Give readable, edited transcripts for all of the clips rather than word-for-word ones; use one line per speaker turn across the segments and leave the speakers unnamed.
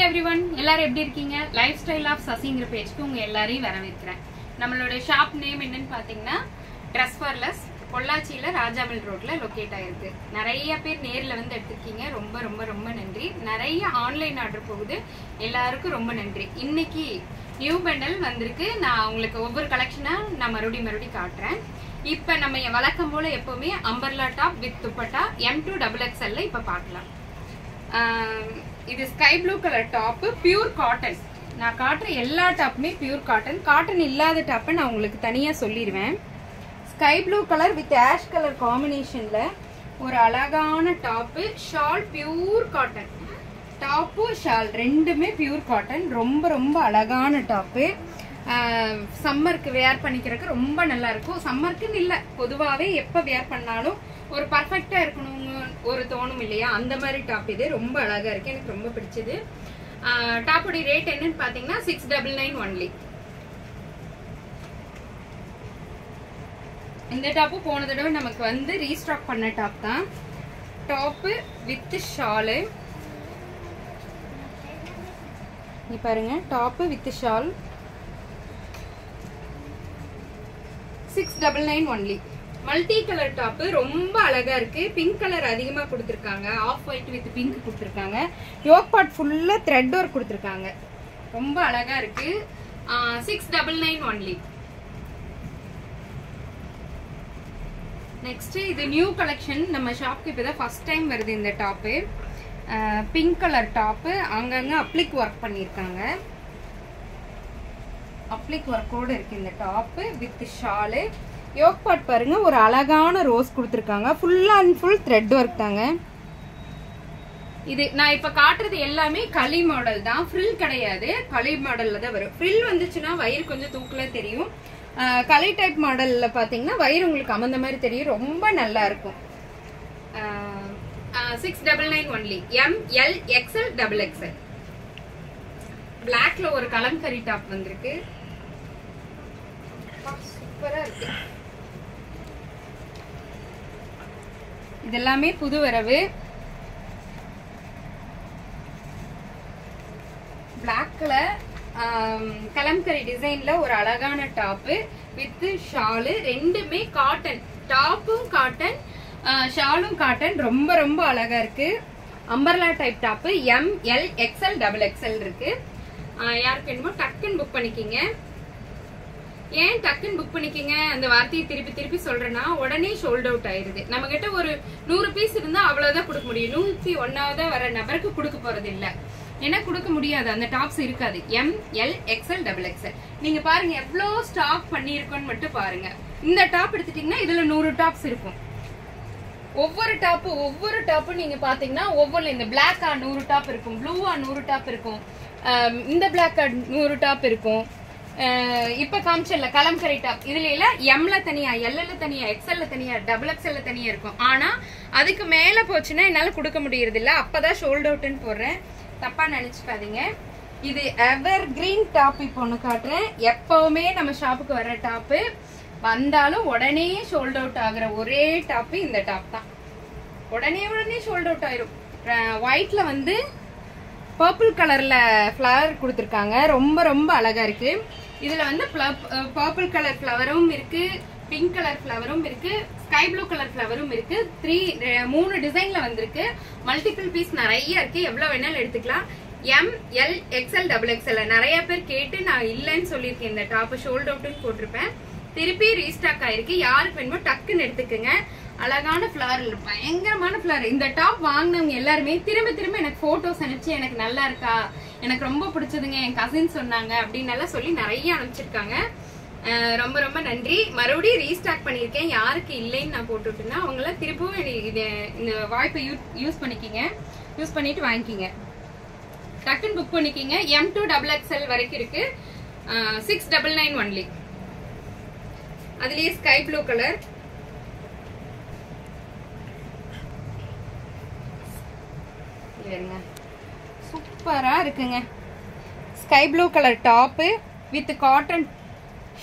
everyone, எல்லாரும் எப்படி இருக்கீங்க? லைஃப் ஸ்டைல் ஆஃப் சசிங்கிற பேஜ்க்கு உங்க எல்லாரையும் வரவேற்கிறேன். நம்மளோட ஷாப் நேம் என்னன்னு பாத்தீங்கன்னா ட்ரெஸ் ஃபார் லெஸ், பொள்ளாச்சியில ராஜாமல் ரோட்ல லொகேட் ஆயிருக்கு. நிறைய பேர் நேர்ல வந்து எடுத்துருக்கீங்க. ரொம்ப ரொம்ப ரொம்ப நன்றி. நிறைய ஆன்லைன் ஆர்டர் போகுது. எல்லாருக்கும் ரொம்ப நன்றி. இன்னைக்கு நியூ பண்டல் வந்திருக்கு. நான் உங்களுக்கு ஒவ்வொரு கலெக்ஷனா நான் மறுபடியும் காட்டுறேன். இப்ப நம்ம வழக்கம் போல எப்பவுமே umbrella top with dupatta M2XXL இப்ப பார்க்கலாம். இது sky blue colour top, pure cotton. நான் காட்டுற எல்லா டாப்புமே பியூர் காட்டன். காட்டன் இல்லாத டாப்பை நான் உங்களுக்கு தனியா சொல்லிடுவேன். Sky blue colour with ash colour காம்பினேஷன்ல ஒரு அழகான top. Shawl pure cotton. Top shawl ரெண்டுமே பியூர் காட்டன். ரொம்ப ரொம்ப அழகான டாப்பு. சம்மருக்கு வேர் பண்ணிக்கிறதுக்கு ரொம்ப நல்லா இருக்கும். சம்மருக்குன்னு இல்லை, பொதுவாகவே எப்போ வேர் பண்ணாலும் ஒரு பர்ஃபெக்டா இருக்கணும்னு ஒரு தோணும் இல்லையா, அந்த மாதிரி டாப் இது. ரொம்ப அழகா இருக்கு, எனக்கு ரொம்ப பிடிச்சது. டாப்போடைய ரேட் என்னன்னு பாத்தீங்கன்னா 699 ஒன்லி. இந்த டாப்பு போன தடவை நமக்கு வந்து ரீஸ்டாக் பண்ண டாப் தான். டாப்பு வித் ஷாலு பாருங்க. Top with shawl 699 only. Multi colour top ரொம்ப அழகா இருக்கு. பிங்க் கலர் அதிகமா கொடுத்திருக்காங்க. ஆஃப் ஒயிட் வித் பிங்க் கொடுத்திருக்காங்க. யோக் பார்ட் ஃபுல்லா த்ரெட் ஒர்க் கொடுத்திருக்காங்க. ரொம்ப அழகா இருக்கு. 699 ஒன்லி. நெக்ஸ்ட் இது நியூ கலெக்ஷன். நம்ம ஷாப்க்கு இப்பதான் ஃபர்ஸ்ட் டைம் வருது இந்த டாப்பு. Pink colour top. அங்கங்க அப்ளிக் ஒர்க் பண்ணிருக்காங்க. அப்ளிக் ஒர்க்கோட இருக்கு இந்த top with shawl. Yoke part பாருங்க, ஒரு அழகான ரோஸ் கொடுத்துருக்காங்க. Full and full thread work தாங்க. இது நான் இப்ப காட்டுறது எல்லாமே களி மாடல் தான், ஃப்ரில் கிடையாது. களி மாடல்ல தான் வரும். ஃப்ரில் வந்துச்சுன்னா வயிறு கொஞ்சம் தூக்கல தெரியும். களி டைப் மாடல்ல பாத்தீங்கன்னா வயிறு உங்களுக்கு அமர்ந்த மாதிரி தெரியும். ரொம்ப நல்லா இருக்கும். 699 ஒன்லி. MLXL XXL. பிளாக்ல ஒரு கலம்கரி டாப் வந்திருக்கு. சூப்பரா இருக்கு. இதெல்லாமே புது வரவு. பிளாக்ல கலம்கரி டிசைன்ல ஒரு அழகான டாப் வித் ஷாலு. ரெண்டுமே காட்டன். டாப்பும் காட்டன், ஷாலும் காட்டன். ரொம்ப ரொம்ப அழகா இருக்கு. Umbrella type top. MLXL XXL இருக்கு. யாருக்கு வேணுமோ டக்குன்னு புக் பண்ணிக்கிங்க. ஏன் டக்குன்னு புக் பண்ணிக்கிங்க அந்த வார்த்தையை திருப்பி திருப்பி சொல்றேன்னா, உடனே சோல்ட் அவுட் ஆயிருது. நம்ம கிட்ட ஒரு 100 பீஸ் இருந்தா அவ்வளவுதான் கொடுக்க முடியும். 101வது வர நபருக்கு கொடுக்க போறது இல்ல. ஏன்னா கொடுக்க முடியாது, அந்த டாப்ஸ் இருக்காது. MLXL XXL. நீங்க பாருங்க எவ்வளவு ஸ்டாக் பண்ணிருக்கோன்னு மட்டும் பாருங்க. இந்த டாப் எடுத்துட்டீங்கன்னா இதுல 100 டாப்ஸ் இருக்கும். ஒவ்வொரு டாப்பும் நீங்க பாத்தீங்கன்னா ஒவ்வொரு இந்த பிளாக்கா 100 டாப் இருக்கும், ப்ளூவா 100 டாப் இருக்கும், இந்த பிளாக்கா 100 டாப் இருக்கும். இப்ப காமிச்சல கலம்கரி டாப் இதுல எல்லாம் எம்ல தனியா, எல்ல தனியா, XL தனியா, XXL தனியா இருக்கும். ஆனா அதுக்கு மேல போச்சுன்னா என்னால கொடுக்க முடியறது இல்ல. அப்பதான் ஷோல்ட் அவுட்னு போடுறேன், தப்பா நினைச்சுக்காதீங்க. இது எவர் கிரீன் டாப். இப்போ ஒண்ணு காட்டுறேன். எப்பவுமே நம்ம ஷாப்புக்கு வர்ற டாப் வந்தாலும் உடனே ஷோல்ட் அவுட் ஆகுற ஒரே டாப் இந்த டாப் தான். உடனே ஷோல்ட் அவுட் ஆயிரும். ஒயிட்ல வந்து பர்பிள் கலர்ல ஃபிளவர் கொடுத்துருக்காங்க. ரொம்ப ரொம்ப அழகா இருக்கு. இதுல வந்து பர்பிள் கலர் ஃபிளவரும் இருக்கு, பிங்க் கலர் ஃபிளவரும் இருக்கு, ஸ்கை ப்ளூ கலர் ஃபிளவரும் இருக்கு. 3 டிசைன்ல வந்திருக்கு. மல்டிபிள் பீஸ் நிறைய இருக்கு. எவ்வளவு வேணாலும் எடுத்துக்கலாம். MLXL XXL. நிறைய பேர் கேட்டு நான் இல்லைன்னு சொல்லியிருக்கேன். இந்த டாப் ஷோல்ட் அவுட்னு போட்டிருப்பேன். திருப்பி ரீஸ்டாக் ஆயிருக்கு. யாருக்கு வேணுமோ டக்குன்னு எடுத்துக்கோங்க. அழகான ஃபிளவர், பயங்கரமான ஃபிளவர். இந்த டாப் வாங்கினவங்க எல்லாருமே திரும்ப எனக்கு போட்டோஸ் அனுப்பிச்சு எனக்கு நல்லா இருக்கா, எனக்கு ரொம்ப பிடிச்சதுங்க, என் கசின் சொன்னாங்க அப்படின்னு எல்லாம் சொல்லி நிறைய அனுப்பிச்சிருக்காங்க. ரொம்ப ரொம்ப நன்றி. மறுபடியும் ரீஸ்டாக் பண்ணிருக்கேன். யாருக்கு இல்லைன்னு நான் போட்டுட்டேன்னா அவங்கள திருப்பவும் இந்த வாய்ப்பை யூஸ் பண்ணிக்கிங்க. யூஸ் பண்ணிட்டு வாங்கிக்கிங்க. டக்குன்னு புக் பண்ணிக்கிங்க. M2XXL வரைக்கும் இருக்கு. 699 ஒன்லி. அதுலயே ஸ்கை ப்ளூ கலர். சூப்பரா இருக்குங்க. Sky blue colour top with cotton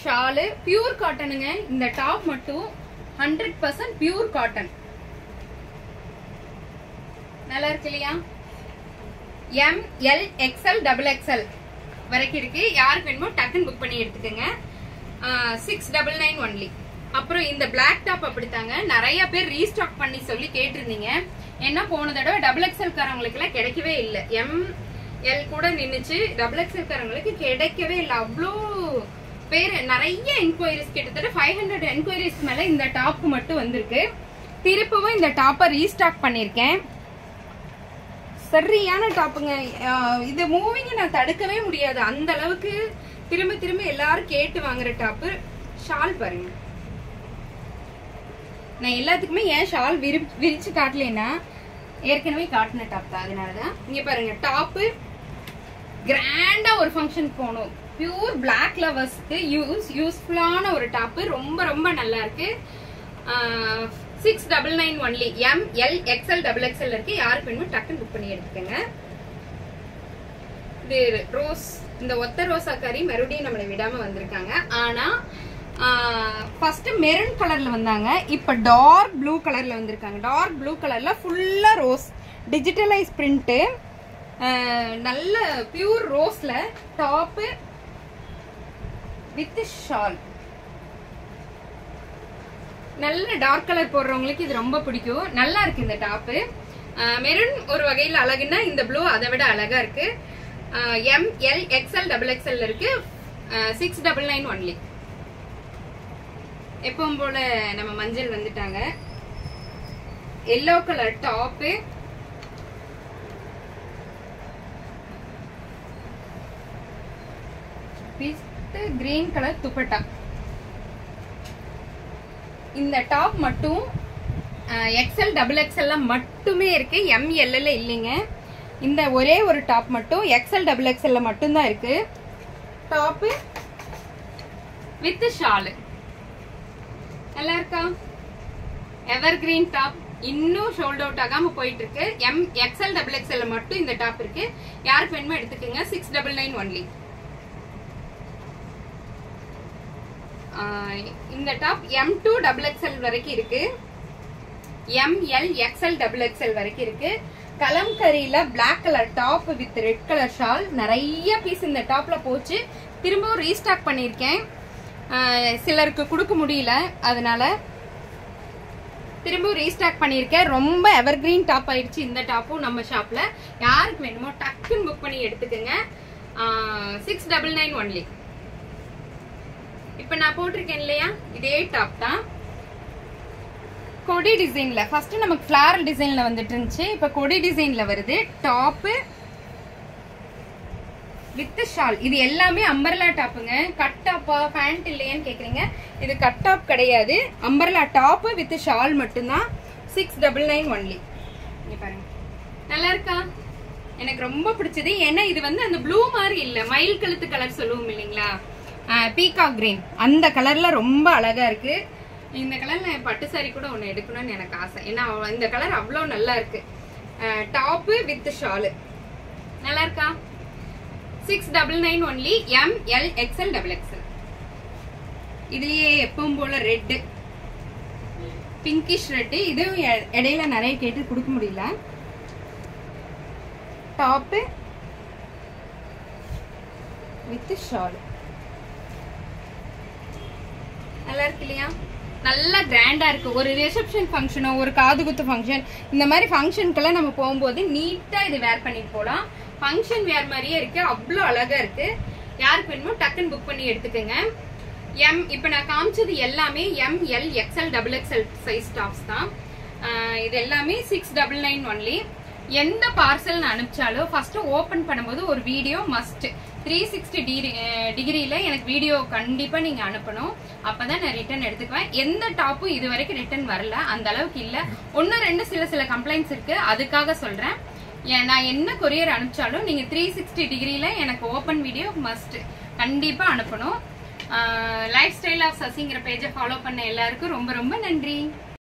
shawl. Pure காட்டனுங்க. இந்த டாப் மட்டும் 100% பியூர் காட்டன். நல்லா இருக்கு இல்லையா? M L XL double XL வரைக்கும் இருக்கு. யாருக்கு வேணுமோ டக்குன்னு புக் பண்ணி எடுத்துக்கோங்க. 699 ஒன்லி. அப்புறம் இந்த பிளாக் டாப் அப்படித்தாங்க, நிறைய பேர் ரீஸ்டாக் பண்ணி சொல்லி கேட்டிருந்தீங்க. ஏன்னா போன தடவை டபுள் எக்ஸ்எல் காரங்களுக்கு எல்லாம் கிடைக்கவே இல்லை. எம் எல் கூட நின்னுச்சு, டபுள் எக்ஸ்எல் காரங்களுக்கு கிடைக்கவே இல்லை. அவ்வளோ பேர் நிறைய என்கொயரிஸ், கிட்டத்தட்ட 500 என்கொயரிஸ் மேல இந்த டாப் மட்டும் வந்திருக்கு. திருப்பவும் இந்த டாப்பை ரீஸ்டாக் பண்ணிருக்கேன். சரியான டாப்புங்க. இது மூவிங்க நான் தடுக்கவே முடியாது, அந்த அளவுக்கு திரும்ப திரும்ப எல்லாரும் கேட்டு வாங்குற டாப்பு. ஷால் பாருங்க, நான் எல்லாத்துக்குமே ஏன் ஷால் விரிச்சு காட்டலைன்னா ஏற்கனவே காட்டின டாப் தான், அதனாலதான். இங்க பாருங்க, டாப்பு கிராண்டா ஒரு ஃபங்க்ஷன் போகணும், பியூர் பிளாக் லவர்ஸ்க்கு யூஸ்ஃபுல்லான ஒரு டாப்பு. ரொம்ப ரொம்ப நல்லா இருக்கு. 699 only. M L XL double XL இருக்கு. யாருக்கு வேணுமோ டக்குன்னு புக் பண்ணி எடுத்துக்கங்க. இது ரோஸ், இந்த ஒத்த ரோசா கறி மறுபடியும் நம்மளை விடாம வந்திருக்காங்க. ஆனா ஃபர்ஸ்ட் மெரூன் கலர்ல வந்தாங்க, இப்ப டார்க் ப்ளூ கலர்ல வந்திருக்காங்க. டார்க் ப்ளூ கலர்ல ஃபுல்லா ரோஸ், டிஜிட்டலைஸ் பிரிண்ட், நல்ல பியூர் ரோஸ்ல டாப் வித் ஷால். நல்ல டார்க் கலர் போடுறவங்களுக்கு இது ரொம்ப பிடிக்கும். நல்லா இருக்கு இந்த டாப். மெரூன் ஒரு வகையில் அழகுன்னா இந்த ப்ளூ அதை விட அழகா இருக்கு. M L XL double XL இருக்கு. 699 ஒன்லி. எப்பவும் போல நம்ம மஞ்சள் வந்துட்டாங்க. Yellow colour top, green colour dupatta. இந்த டாப் மட்டும் எக்ஸ்எல் டபுள் எக்ஸ்எல் மட்டுமே இருக்கு, எம்எல்ல இல்லைங்க. இந்த ஒரே ஒரு டாப் மட்டும் எக்ஸ்எல் டபுள் எக்ஸ்எல் மட்டும் தான் இருக்கு. டாப் வித் ஷால் நல்லா இருக்கா? எவர் கிரீன் டாப், இன்னும் ஷோல்ட் அவுட் ஆகாம போயிட்டு இருக்கு. எம் எக்ஸ்எல் டபுள் எக்ஸ்எல் மட்டும் இந்த டாப் இருக்கு. யாருக்கு வேணுமோ எடுத்துக்கோங்க. 699 ஒன்லி. இந்த டாப் M2 டபுள் எக்ஸ்எல் வரைக்கும் இருக்கு, ML XL டபுள் எக்ஸ்எல் வரைக்கும் இருக்கு. கலம்கரியில black colour top with red colour shawl. நிறைய பீஸ் இந்த டாப்ல போச்சு, திரும்பவும் ரீஸ்டாக் பண்ணிருக்கேன். சிலருக்கு கொடுக்க முடியல, அதனால திரும்பவும் ரீஸ்டாக் பண்ணிருக்கேன். ரொம்ப எவர்கிரீன் டாப் ஆயிடுச்சு இந்த டாப்பும் நம்ம ஷாப்ல. யாருக்கு வேணுமோ டக்குன்னு புக் பண்ணி எடுத்துக்கோங்க. 699 ஒன்லி. இப்ப நான் போட்டிருக்கேன் இல்லையா, இதே டாப் தான். கொடி டிசைன்ல ஃபர்ஸ்ட் நமக்கு ஃபிளாரல் டிசைன்ல வந்துட்டு இருந்துச்சு, இப்ப கொடி டிசைன்ல வருது. Top with shawl. இது எல்லாமே அம்பர்லா டாப்புங்க. கட் டாப்பா பேண்ட் இல்லையான்னு கேக்குறீங்க, இது கட் டாப் கிடையாது, அம்பர்லா டாப் வித் ஷால் மட்டும்தான். 699 ஒன்லி. பாருங்க, நல்லா இருக்கா? எனக்கு ரொம்ப பிடிச்சது. ஏன்னா இது வந்து அந்த ப்ளூ மாதிரி இல்ல, மயில் கழுத்து கலர் சொல்லுவோம் இல்லைங்களா, பீகாக் கிரீன், அந்த கலர்ல ரொம்ப அழகா இருக்கு. இந்த கலர்ல பட்டு சாரி கூட ஒண்ணு எடுக்கணும்னு எனக்கு ஆசை, ஏன்னா இந்த கலர் அவ்வளோ நல்லா இருக்கு. டாப் வித் ஷால் நல்லா இருக்கா? 699 only. ML XL double XL. இதுலயே எப்பவும் போல ரெட், பிங்கிஷ் ரெட். இதுவும் இடையில நிறைய கேட்டு கொடுக்க முடியல. டாப் வித் ஷால் நல்லா இருக்கு இல்லையா? நல்லா கிராண்டா இருக்கு. ஒரு ரிசப்ஷன் ஃபங்க்ஷனோ, ஒரு காது குத்து ஃபங்க்ஷன், இந்த மாதிரி ஃபங்க்ஷனுக்கெல்லாம் நம்ம போகும்போது நீட்டா இது வேர் பண்ணிட்டு போலாம். ஃபங்க்ஷன் வேர் மாதிரியே இருக்கு, அவ்வளோ அழகா இருக்கு. யாருக்கு வேணுமோ டக்குன்னு புக் பண்ணி எடுத்துக்கோங்க. இப்ப நான் காமிச்சது எல்லாமே ML XL double XL size tops தான். இது எல்லாமே 699 ஒன்லி. எந்த பார்சல் நான் அனுப்பிச்சாலும் ஃபர்ஸ்ட் ஓபன் பண்ணும்போது ஒரு வீடியோ மஸ்ட். 360 டிகிரியில எனக்கு வீடியோ கண்டிப்பா நீங்க அனுப்பணும், அப்பதான் நான் ரிட்டர்ன் எடுத்துக்குவேன். எந்த டாப்பும் இது வரைக்கும் ரிட்டர்ன் வரல, அந்த அளவுக்கு இல்ல. 1-2 சில கம்ப்ளைண்ட்ஸ் இருக்கு, அதுக்காக சொல்றேன். நான் என்ன கொரியர் அனுப்பிச்சாலும் நீங்க 360 டிகிரியில எனக்கு ஓபன் வீடியோ மஸ்ட் கண்டிப்பா அனுப்பணும். லைஃப் ஸ்டைல் ஆஃப் சசிங்கிற பேஜை ஃபாலோ பண்ண எல்லாருக்கும் ரொம்ப ரொம்ப நன்றி.